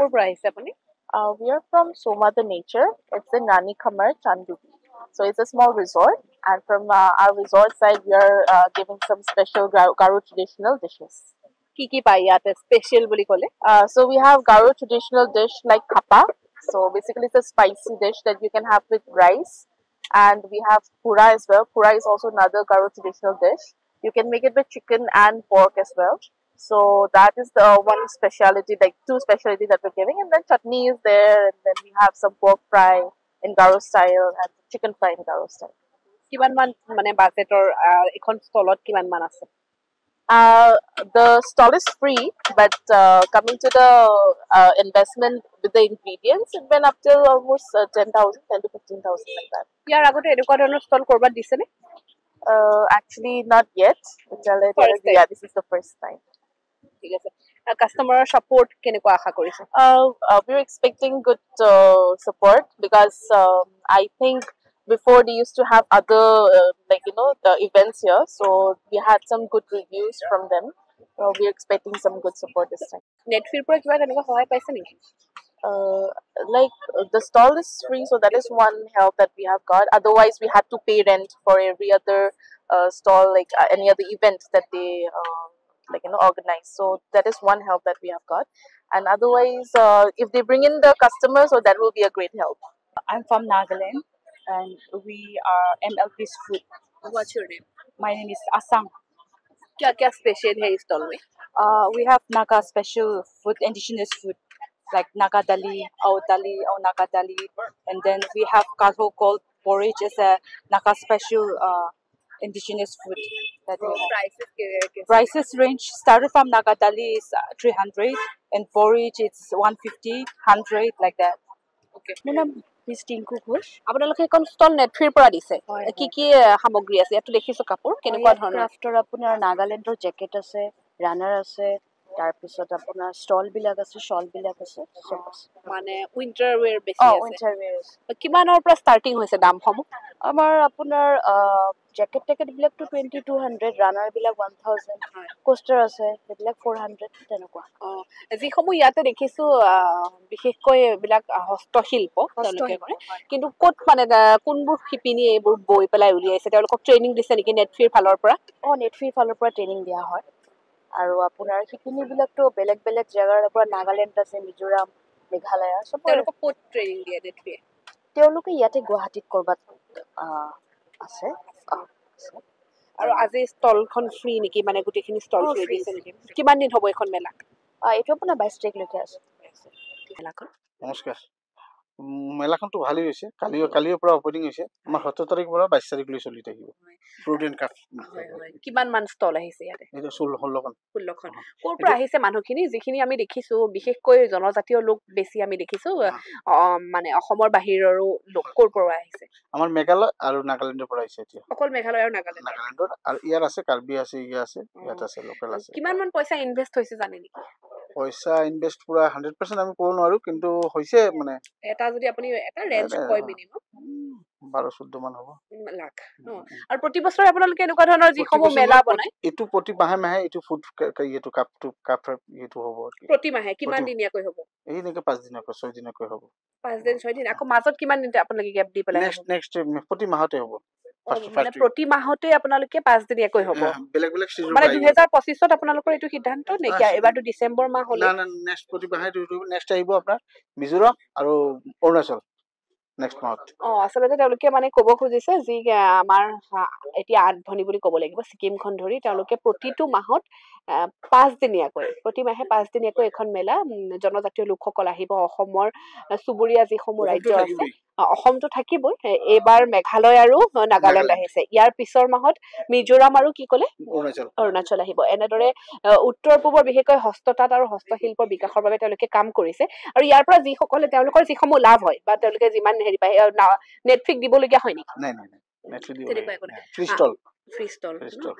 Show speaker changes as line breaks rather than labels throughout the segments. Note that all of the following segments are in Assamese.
ক'ৰ পৰা আহিছে আপুনি?
We are from Soma the Nature. It's in Rani Khamar, Chandudi. So it's a small resort, and from our resort side, we are giving some special Garo traditional dishes.
কি পায় ইয়াতে স্পেশাল বুলি ক'লে?
So we have Garo traditional dish like khapa. So basically, it's a spicy dish that you can have with rice, and we have pura as well. Pura is also another Garo traditional dish. You can make it with chicken and pork as well. So that is the one specialty, like two specialties that we're giving, and then chutney is there, and then we have some pork fry in Garo style and chicken fry in Garo style.
কিমান মান মানে বাজেটৰ এখন ষ্টলত কিমান মান আছে?
The stall is free, but coming to the investment with the ingredients, it went up till almost 10,000, 10 to 15,000 like that.
ইয়াৰ আগতে এনেকুৱা ধৰণৰ ষ্টল কৰবাত দিছেনে?
Actually, not yet. Yeah, this is the first time.
ঠিক আছে। কাস্টমাৰৰ সাপোৰ্ট কেনেকুৱা আশা কৰিছে?
We're expecting good support because I think before they used to have other the events here, so we had some good reviews from them. We're expecting some good support this time.
নেটফিৰ পৰা কিবা তেনেকুৱা সহায় পাইছে নেকি?
The stall is free, so that is one help that we have got. Otherwise, we had to pay rent for every other stall, like any other event that they organize. So that is one help that we have got. And otherwise, if they bring in the customers, so that will be a great help.
I'm from Nagaland, and we are MLP's food.
What's your name?
My name is Asang.
क्या स्पेशल है इस स्टॉल में?
We have Naga special food, indigenous food, like Naga dali, or Naga dali, and then we have Kaho called porridge as a Naga special indigenous food. That we have. Prices range started from Naga dali is 300, and porridge it's 150, 100 like that.
Okay.
Miss Tinku Ghosh.
আপোনালোকে এখন ষ্টল নেটফিৰ পৰা দিছে। কি কি সামগ্ৰী আছে? ইয়াত দেখিছো কাপোৰ কেনেকুৱা ধৰণৰ?
ক্ৰাফটৰ আপোনাৰ নাগালেণ্ডৰ জেকেট আছে, ৰানাৰ আছে, তাৰপিছত আপোনাৰ ষ্টল বিলাক আছে, শ্বল বিলাক আছে, সব আছে।
মানে উইন্টাৰ ওয়্যাৰ বেছি আছে।
Winter where.
কিমানৰ পৰা ষ্টাৰ্টিং হৈছে দামসমূহ?
আমাৰ আপোনাৰ জেকেট বিলাকটো 2200, ৰানাৰ বিলাক 1000, কোষ্টাৰ আছে সেইবিলাক 400 তেনেকুৱা।
যিসমূহ ইয়াতে দেখিছো বিশেষকৈ এইবিলাক হস্তশিল্প তেওঁলোকে কৰে, কিন্তু ক'ত মানে কোনবোৰ শিপিনী এইবোৰ বৈ পেলাই উলিয়াইছে? তেওঁলোকক ট্ৰেইনিং দিছে নেকি নেটফিৰ ফালৰ পৰা?
নেটফিৰ ফালৰ পৰা ট্ৰেইনিং দিয়া হয়। আৰু আপোনাৰ শিপিনী বিলাকটো বেলেগ বেলেগ জাগাৰ পৰা, নাগালেণ্ড আছে, মিজোৰাম, মেঘালয়, সব।
তেওঁলোকক ক'ত ট্ৰেইনিং দিয়ে নেটফিয়ে?
তেওঁলোকে ইয়াতে গুৱাহাটীত কৰবাত আছে।
আৰু আজি ষ্টলখন ফ্ৰী নেকি? মানে গোটেইখিনি ষ্টল ফ্ৰী দিছে নেকি? কিমান দিন হ'ব এখন মেলা?
এইটো আপোনাৰ 22 তাৰিখলৈকে আছে মেলাখন।
নমস্কাৰ। মেলাখনটো ভালেই হৈছে। কালিৰ পৰা অপেনিং হৈছে। আমাৰ 17 তাৰিখৰ পৰা 22 তাৰিখলৈ চলি থাকিব। Fruit and craft.
কিমান মান ষ্টল আহিছে ইয়াতে?
এটা 16খন।
ক'ৰ পৰা আহিছে মানুহখিনি? যিখিনি আমি দেখিছো বিশেষকৈ জনজাতীয় লোক বেছি আমি দেখিছো, মানে অসমৰ বাহিৰৰো লোক ক'ৰ পৰা আহিছে?
আমাৰ মেঘালয় আৰু নাগালেণ্ডৰ পৰা আহিছে এতিয়া।
অকল মেঘালয় আৰু নাগালেণ্ডৰ
আৰু ইয়াৰ আছে, কাৰ্বি আছে, আছে, ইয়াত আছে, লোকেল আছে।
কিমান মান পইচা ইনভেষ্ট হৈছে জানে নেকি?
পইচা ইনভেষ্ট পুৰা 100% আমি ক'ব নোৱাৰো, কিন্তু হৈছে মানে
এটা যদি আপুনি এটা ৰেঞ্জ কয় মিনিমাম
12-14 মান হ'ব
লাখ। আৰু প্ৰতি বছৰে আপোনালোকে এনেকুৱা ধৰণৰ যিসমূহ মেলা বনায়,
এইটো প্ৰতি মাহে এইটো ফুড কাপ এইটো হ'ব।
প্ৰতি মাহে কিমান দিনীয়াকৈ হ'ব?
এনেকে 5 দিনকৈ 6 দিনকৈ হ'ব।
5 দিন 6 দিন। আকৌ মাজত কিমান দিন আপোনালোকে গেপ দি পেলাই?
নেক্সট প্ৰতি মাহতে হ'ব।
মানে প্ৰতি মাহতে আপোনালোকে 5 দিনীয়াকৈ হ'ব।
বেলেগ সিজন
মানে 2025ত আপোনালোকৰ এইটো সিদ্ধান্ত নেকি? এবাৰটো ডিসেম্বৰ মাহ হ'ল।
না নেক্সট প্ৰতি মাহে নেক্সট আহিব আপোনাৰ মিজোৰাম আৰু অৰুণাচল নেক্সট মাহত।
আচলতে তেওঁলোকে মানে ক'ব খুজিছে যি আমাৰ এতিয়া আঠভনী বুলি ক'ব লাগিব ছিকিমখন ধৰি, তেওঁলোকে প্ৰতিটো মাহত 5 দিনীয়াকৈ, প্ৰতি মাহে 5 দিনীয়াকৈ এখন মেলা জনজাতীয় লোকসকল আহিব। অসমৰ চুবুৰীয়া যিসমূহ ৰাজ্য আছে, অসমটো থাকিবই, এইবাৰ মেঘালয় আৰু নাগালেণ্ড আহিছে। ইয়াৰ পিছৰ মাহত মিজোৰাম আৰু কি ক'লে অৰুণাচল আহিব। এনেদৰে উত্তৰ পূবৰ বিশেষকৈ হস্ততাঁত আৰু হস্তশিল্পৰ বিকাশৰ বাবে তেওঁলোকে কাম কৰিছে। আৰু ইয়াৰ পৰা যিসকলে তেওঁলোকৰ যিসমূহ লাভ হয় বা তেওঁলোকে যিমান হেৰি পায়, নেটফিক দিবলগীয়া হয় নেকি?
নাই নেটফিক দিব নাই, free stall.
Free stall
free stall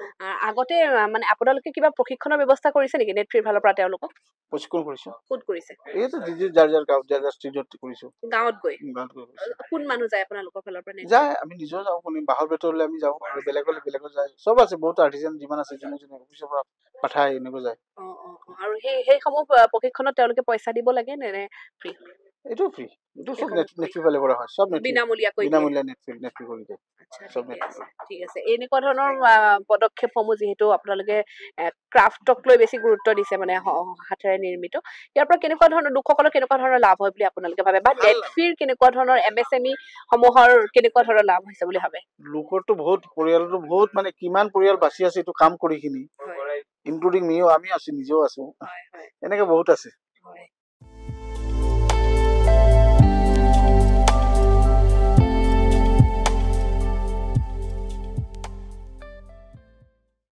আগতে মানে আপোনালোকে কিবা প্ৰশিক্ষণৰ ব্যৱস্থা কৰিছে নেকি নেটফ্ৰীৰ ফালৰ পৰা তেওঁলোকক
প্ৰশিক্ষণ কৰিছো
ক'ত কৰিছে
এইটো যাৰ গাঁৱত যাৰ ষ্ট্ৰীটত কৰিছো
গাঁৱত গৈ
গাঁৱত গৈ কৰিছো
কোন মানুহ যায় আপোনালোকৰ ফালৰ পৰা
যায় আমি নিজেও যাওঁ কোনো বাঁহৰ বেতৰলৈ আমি যাওঁ আৰু বেলেগত যায় চব আছে বহুত আৰ্টিজান যিমান আছে যোনে অফিচৰ পৰা পঠাই এনেকৈ যায়
আৰু সেইসমূহ প্ৰশিক্ষণত তেওঁলোকে পইচা দিব লাগে নে ফ্ৰী
এইটো ফ্ৰী এইটো চব নেটফ্ৰী ফালে পৰা হয় চব
বিনামূলীয়াকৈ দিয়ে
বিনামূলীয়া নেটফ্ৰী কৰি দিয়ে
আচ্ছা
চব
ঠিকে
নেটফ্ৰী
আছে ঠিক আছে এনেকুৱা ধৰণৰ পদক্ষেপসমূহ যিহেতু আপোনালোকে ক্ৰাফ্টক লৈ বেছি গুৰুত্ব দিছে মানে হাতেৰে নিৰ্মিত ইয়াৰ পৰা কেনেকুৱা ধৰণৰ লোকসকলৰ কেনেকুৱা ধৰণৰ লাভ হয় বুলি আপোনালোকে ভাবে বা নেটফ্ৰীৰ কেনেকুৱা ধৰণৰ MSME সমূহৰ কেনেকুৱা ধৰণৰ লাভ হৈছে বুলি ভাবে
লোকৰটো বহুত পৰিয়ালটো বহুত মানে কিমান পৰিয়াল বাচি আছে এইটো কাম কৰি কিনি ইনক্লুডিং মিও আমি আছো নিজেও আছো এনেকে বহুত আছে